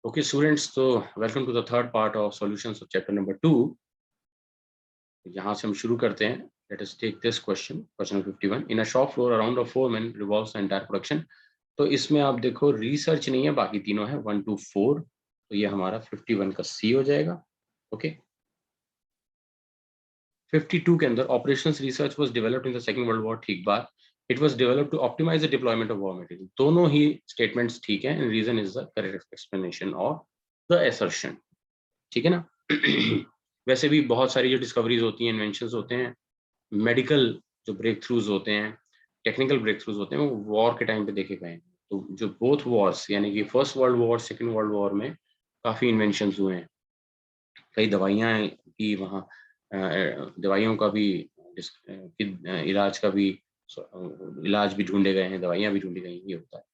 Okay, students, so welcome to the third part of solutions of chapter number 2. यहाँ से हम शुरू करते हैं. Let us take this question, question 51. In a shop floor, around a foreman revolves the entire production. तो इसमें आप देखो रिसर्च नहीं है, बाकी तीनों है 1 to 4. तो ये हमारा 51 का C हो जाएगा. ओके. 52 के अंदर operations research was developed in the second world war. ठीक बात. It was developed to optimize the deployment of war material. दोनों ही स्टेटमेंट्स ठीक हैं and reason is the correct explanation of the assertion. ठीक है ना. वैसे भी बहुत सारी जो डिस्कवरीज होती हैं, इन्वेंशंस होते हैं, मेडिकल जो ब्रेक थ्रूज होते हैं, टेक्निकल ब्रेक थ्रूज होते हैं, वो वॉर के टाइम पे देखे गए हैं. तो जो बोथ वॉर्स यानी कि first world war, second world war में काफ़ी इन्वेंशंस हुए हैं. कई दवाइयाँ की वहाँ दवाइयों का भी इलाज भी ढूंढे गए हैं, दवाइयाँ भी ढूंढी गई हैं. ये होता है.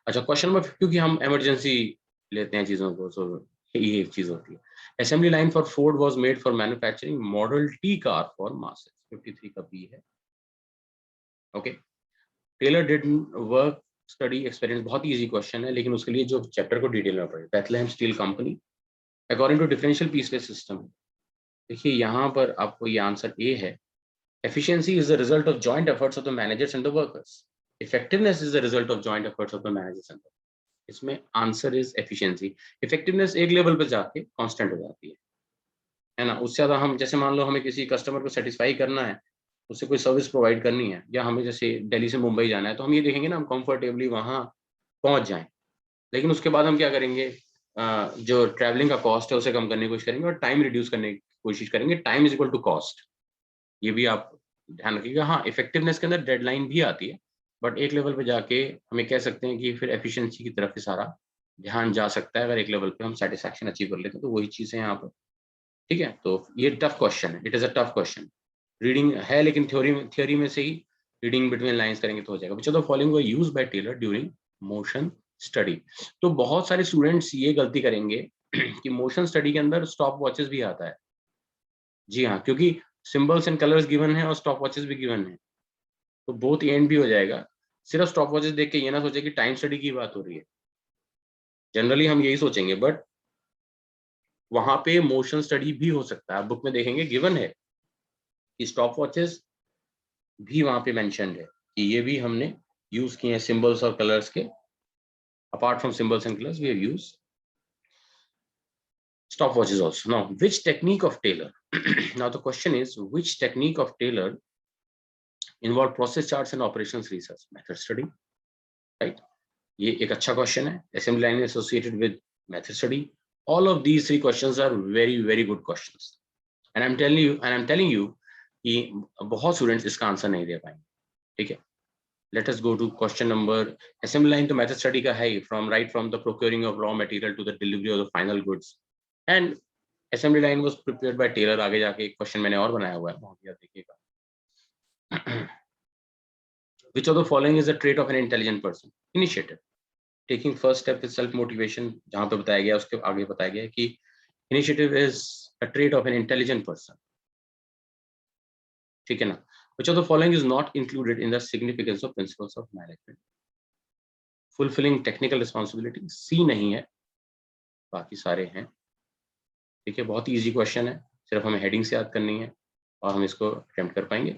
अच्छा, क्वेश्चन नंबर 50, क्योंकि हम इमरजेंसी लेते हैं चीज़ों को, सो ये एक चीज़ होती है. Assembly line for Ford was made for manufacturing model T car for masses. 53 का बी है. Okay. Taylor did work study experience. बहुत इजी क्वेश्चन है, लेकिन उसके लिए जो चैप्टर को डिटेल में पढ़े. Bethlehem steel company according to differential pieceless system. देखिए यहाँ पर आपको ये आंसर ए है. Efficiency is the result of joint efforts of the managers and the workers. Effectiveness is the result of joint efforts of the managers and. इसमें answer is efficiency. Effectiveness एक level पे जाके constant हो जाती है ना. उससे ज्यादा हम, जैसे मान लो हमें किसी कस्टमर को सेटिस्फाई करना है, उससे कोई सर्विस प्रोवाइड करनी है, या हमें जैसे दिल्ली से मुंबई जाना है, तो हम ये देखेंगे ना हम कंफर्टेबली वहां पहुंच जाएं. लेकिन उसके बाद हम क्या करेंगे, जो ट्रैवलिंग का कॉस्ट है उसे कम करने की कोशिश करेंगे और टाइम रिड्यूस करने की कोशिश करेंगे. Time is equal to cost. ये भी आप ध्यान रखिएगा. हाँ, इफेक्टिवनेस के अंदर डेडलाइन भी आती है, बट एक लेवल पे जाके हमें कह सकते हैं कि फिर एफिशिएंसी की तरफ ही सारा ध्यान जा सकता है. अगर एक लेवल पे हम सेटिस्फैक्शन अचीव कर लेते हैं, तो वही चीज़ है यहाँ पर. ठीक है. तो ये टफ क्वेश्चन है. It is a tough question. Reading है, लेकिन थ्योरी में से ही रीडिंग बिटवीन लाइंस करेंगे तो हो जाएगा. Which of the following were used by Taylor during motion study. तो बहुत सारे स्टूडेंट्स ये गलती करेंगे कि मोशन स्टडी के अंदर स्टॉप वॉचेस भी आता है. जी हाँ, क्योंकि सिंबल्स एंड कलर्स गिवन है और स्टॉप वॉचेस भी गिवन है, तो बोथ एंड भी हो जाएगा. सिर्फ स्टॉप वॉचेस देख के ये ना सोचे कि टाइम स्टडी की बात हो रही है. जनरली हम यही सोचेंगे, बट वहां पे मोशन स्टडी भी हो सकता है. आप बुक में देखेंगे गिवन है कि स्टॉप वॉचेस भी वहां पे मेंशन्ड है, कि ये भी हमने यूज किए हैं सिंबल्स और कलर्स के. Apart from symbols and colours we have used stopwatches also. Now, which technique of Taylor? Now the question is, which technique of Taylor involve process charts and operations research? Method study, right? ये एक अच्छा question है. Assembly line associated with method study. All of these three questions are very very good questions. And I'm telling you कि बहुत students इसका answer नहीं दे पाएंगे. ठीक है. Let us go to question number. Assembly line तो method study का है ही, from the procuring of raw material to the delivery of the final goods. And assembly line was prepared by Taylor. आगे जाके एक क्वेश्चन मैंने और बनाया हुआ है, वहां पे देखिएगा. Which of the following is a trait of an intelligent person? Initiative. Taking first step with self motivation. जहां पे बताया गया उसके आगे बताया गया कि initiative is a trait of an intelligent person. ठीक है ना. Which of the following is not included in the significance of principles of management? Fulfilling technical responsibility. C नहीं है, बाकी सारे हैं. ठीक है. बहुत इजी क्वेश्चन है, सिर्फ हमें हेडिंग से याद करनी है और हम इसको अटेम्प्ट कर पाएंगे.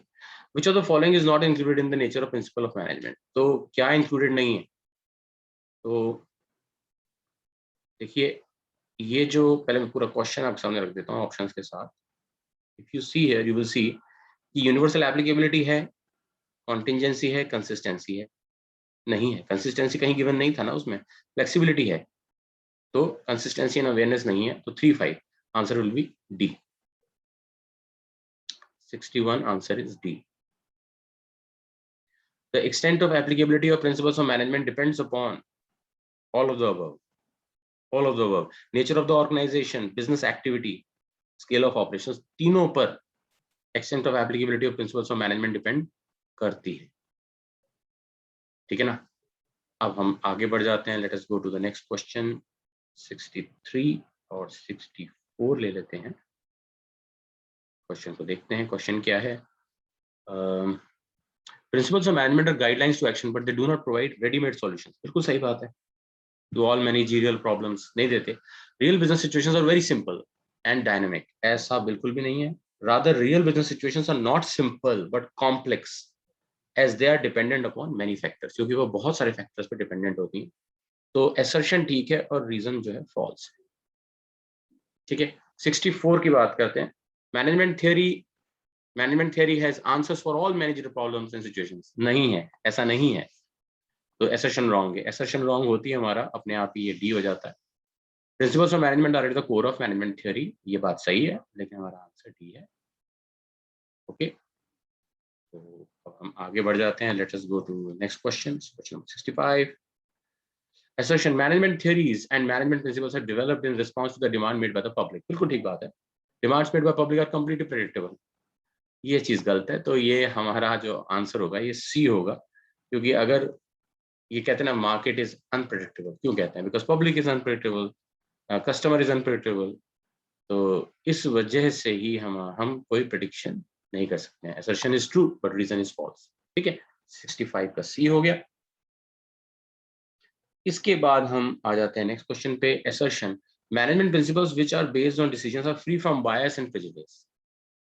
Which of the following is not included in the nature of principle of management? तो क्या इंक्लूडेड नहीं है? तो देखिए, ये जो पहले मैं पूरा क्वेश्चन आपके सामने रख देता हूँ ऑप्शंस के साथ. If you see here, you will see कि यूनिवर्सल एप्लीकेबिलिटी है, कॉन्टिंजेंसी है, कंसिस्टेंसी है. नहीं है. कंसिस्टेंसी कहीं गिवन नहीं था ना उसमें. फ्लेक्सिबिलिटी है, तो कंसिस्टेंसी एंड अवेयरनेस नहीं है. तो 3-5 answer will B D. 61 answer is D. The extent of applicability of principles of management depends upon all of the above. All of the above. Nature of the organization, business activity, scale of operations, तीनों पर extent of applicability of principles of management depend करती है. ठीक है ना. अब हम आगे बढ़ जाते हैं. Let us go to the next question. 63 और 64 ले लेते हैं. क्वेश्चन को देखते हैं. क्वेश्चन क्या है? Principles of management are guidelines to action, but they do not provide ready-made solutions. बिल्कुल सही बात है. टू ऑल मैनेजरियल प्रॉब्लम्स, नहीं देते। Real business situations are very simple and dynamic, ऐसा बिल्कुल भी नहीं है। Rather real business situations are not simple but complex as they are dependent upon many factors, क्योंकि वो बहुत सारे फैक्टर्स पे डिपेंडेंट होती हैं। तो असर्शन ठीक है और रीजन जो है फॉल्स है। ठीक है, 64 की बात करते हैं। Management theory has answers for all manager problems and situations. नहीं है, ऐसा नहीं है, तो असर्शन रॉन्ग है। असर्शन रॉन्ग होती है हमारा अपने आप ही, ये डी हो जाता है। Principles of management are at the core of management theory, ये बात सही है, लेकिन हमारा आंसर डी है। ओके, तो अब हम आगे बढ़ जाते हैं। Let us go to next question, question number 65। Assertion: management theories and management principles are developed in response to the demand made by the public. बिल्कुल ठीक बात है। Demands made by public are completely predictable. ये चीज गलत है, तो ये हमारा जो आंसर होगा ये सी होगा, क्योंकि अगर ये कहते हैं ना मार्केट इज अनप्रेडिक्टेबल, क्यों कहते हैं? Because public is unpredictable, customer is unpredictable, तो इस वजह से ही हम कोई प्रेडिक्शन नहीं कर सकते हैं। Assertion is true but reason is false. ठीक है, 65 का सी हो गया। इसके बाद हम आ जाते हैं नेक्स्ट क्वेश्चन पे। Assertion: management principles which are based on decisions are free from bias and prejudice.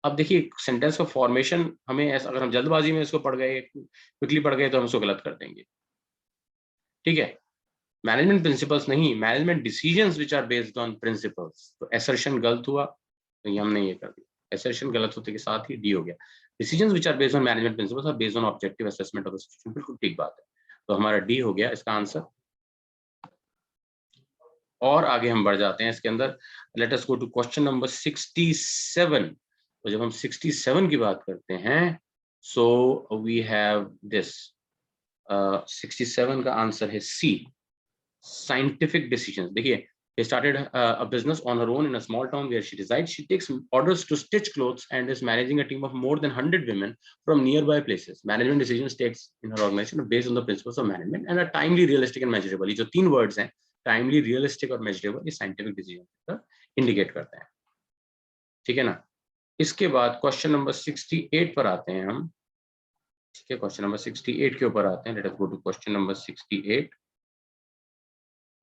अब देखिए सेंटेंस का फॉर्मेशन हमें ऐसा, अगर हम जल्दबाजी में इसको पढ़ गए, क्विकली पढ़ गए, तो हम इसको गलत कर देंगे। ठीक है, मैनेजमेंट प्रिंसिपल्स नहीं, management decisions which are based on principles. तो असर्शन गलत हुआ, तो ये हमने ये कर दिया। असर्शन गलत होते के साथ ही डी हो गया। Decisions which are based on management principles are based on objective assessment of the situation. बिल्कुल ठीक बात है, तो हमारा डी हो गया इसका आंसर। और आगे हम बढ़ जाते हैं इसके अंदर। Let us go to question number 67। तो जब हम 67 की बात करते हैं, सो वी हैव दिस 67 का आंसर है सी, साइंटिफिक डिसीजंस। देखिए, he started a business on her own in a small town where she resides. She takes orders to stitch clothes and is managing a team of more than 100 women from nearby places. Management decisions takes in her organization are based on the principles of management and are timely, realistic and measurable. ये जो तीन words हैं, timely, realistic और measurable, ये scientific decision का indicate करते हैं। ठीक है ना? इसके बाद क्वेश्चन नंबर 68 पर आते हैं हम। ठीक है, क्वेश्चन नंबर 68 के ऊपर आते हैं। Let us go to question number 68।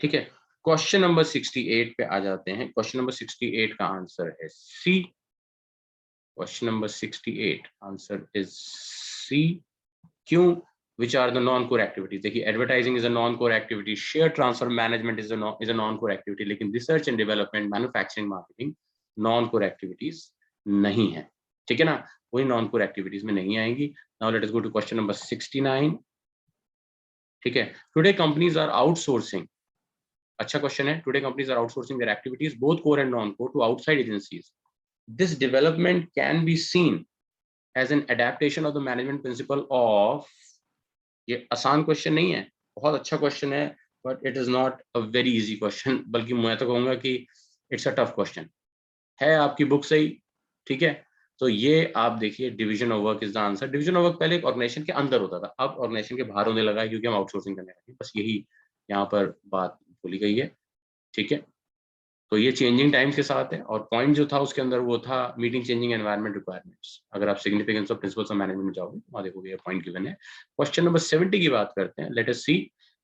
ठीक है, क्वेश्चन नंबर 68 पे आ जाते हैं। क्वेश्चन नंबर 68 का आंसर है C. Question number 68 answer is C. क्यों? Which are the non-core activities? देखिए, advertising is a non-core activity, share transfer management is a non-core activity, लेकिन research and development, manufacturing, marketing non-core activities नहीं है। ठीक है ना, वही नॉन-कोर एक्टिविटीज में नहीं आएंगी। Now let us go to question number 69। ठीक है, टुडे कंपनीज आर आउटसोर्सिंग। अच्छा क्वेश्चन है। Today companies are outsourcing their activities both core and non core to outside agencies. This development can be seen as an adaptation of the management principle of. ये आसान question नहीं है, बहुत अच्छा question है, but it is not a very easy question, बल्कि मैं तो कहूंगा कि इट्स अ टफ क्वेश्चन है। आपकी बुक से ही, ठीक है, तो ये आप देखिए, division of work is the answer. Division of work पहले एक ऑर्गेनाइजेशन के अंदर होता था, अब ऑर्गेनाइजेशन के बाहर होने लगा है, क्योंकि हम आउटसोर्सिंग करने लगे। बस यही यहाँ पर बात बोली गई है। ठीक है, तो ये चेंजिंग टाइम्स के साथ है, और पॉइंट जो था उसके अंदर वो था मीटिंग चेंजिंग एनवायरनमेंट रिक्वायरमेंट्स। अगर आप significance of principles of management में जाओगे, वहां देखोगे ये पॉइंट गिवन है। क्वेश्चन नंबर 70 की बात करते हैं। Let us see,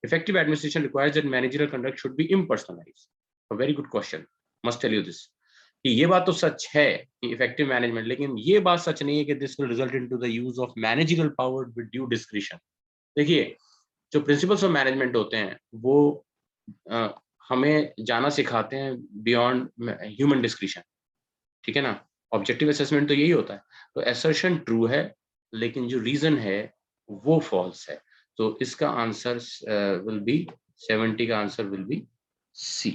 effective administration requires that managerial conduct should be impersonalized. A very good question, must tell you this, कि ये बात तो सच है कि इफेक्टिव मैनेजमेंट, लेकिन ये बात सच नहीं है कि this will result into the use of managerial power with due discretion. देखिए, जो प्रिंसिपल्स ऑफ मैनेजमेंट होते हैं वो हमें जाना सिखाते हैं बियॉन्ड ह्यूमन डिस्क्रिशन। ठीक है ना, ऑब्जेक्टिव असेसमेंट तो यही होता है। तो असर्शन ट्रू है, लेकिन जो रीजन है वो फॉल्स है। तो इसका आंसर विल बी 70 का answer will be C.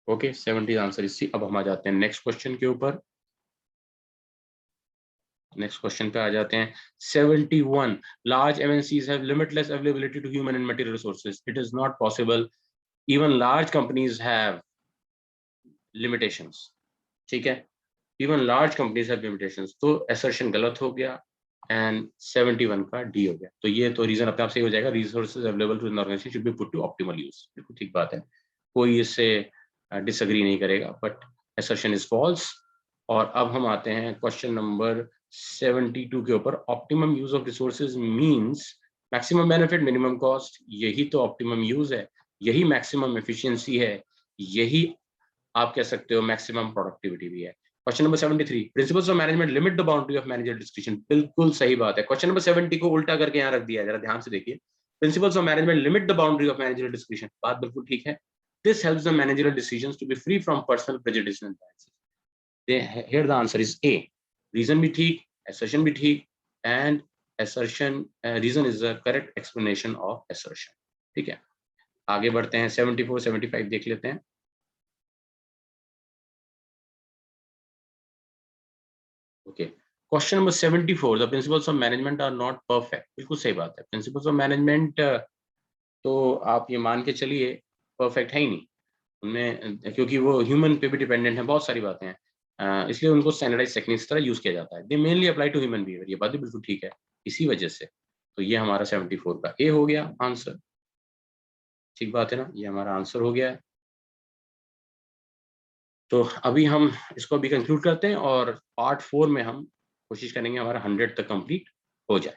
Okay, 70 answer is C. अब हम आ जाते हैं नेक्स्ट क्वेश्चन के ऊपर। नेक्स्ट क्वेश्चन पे आ जाते हैं। 71, large MNCs have limitless availability to human and material resources. It is not possible, even large companies have limitations. ठीक है, even large companies have limitations. तो असर्शन गलत हो गया एंड 71 का डी हो गया। तो ये तो रीजन अपने आप से हो जाएगा, resources available to an organization should be put to optimal use. बिल्कुल ठीक बात है, कोई इससे डिसएग्री नहीं करेगा, बट असर्शन इज फॉल्स। और अब हम आते हैं क्वेश्चन नंबर 72 के ऊपर। Optimum use of resources means maximum benefit, minimum cost, यही तो ऑप्टिमम यूज है, यही मैक्सिमम एफिशिएंसी है, यही आप कह सकते हो मैक्सिमम प्रोडक्टिविटी भी है। Question number 73, principles of management limit the boundary of manager description. बिल्कुल सही बात है। क्वेश्चन नंबर 70 को उल्टा करके यहाँ रख दिया है, जरा ध्यान से देखिए। Principles of management limit the boundary of manager description, बात बिल्कुल ठीक है। This helps the managerial decisions to be free from personal prejudice and biases. Here the answer is A. Reason भी ठीक, assertion भी ठीक, and assertion reason is the correct explanation of assertion। ठीक है, आगे बढ़ते हैं। 74 75 देख लेते हैं। Okay, question number 74, the principles of management are not perfect. बिल्कुल सही बात है। प्रिंसिपल्स ऑफ मैनेजमेंट तो आप ये मान के चलिए परफेक्ट है ही नहीं उनमें, क्योंकि वो ह्यूमन पे भी डिपेंडेंट है, बहुत सारी बातें हैं। इसलिए उनको स्टैंडर्डाइज टेक्निक्स तरह यूज किया जाता है। They mainly apply to human behaviour, ये बात भी बिल्कुल ठीक है। इसी वजह से तो ये हमारा 74 का ए हो गया आंसर। ठीक बात है ना, ये हमारा आंसर हो गया है। तो अभी हम इसको अभी कंक्लूड करते हैं और पार्ट 4 में हम कोशिश करेंगे हमारा 100 तक कंप्लीट हो जाए।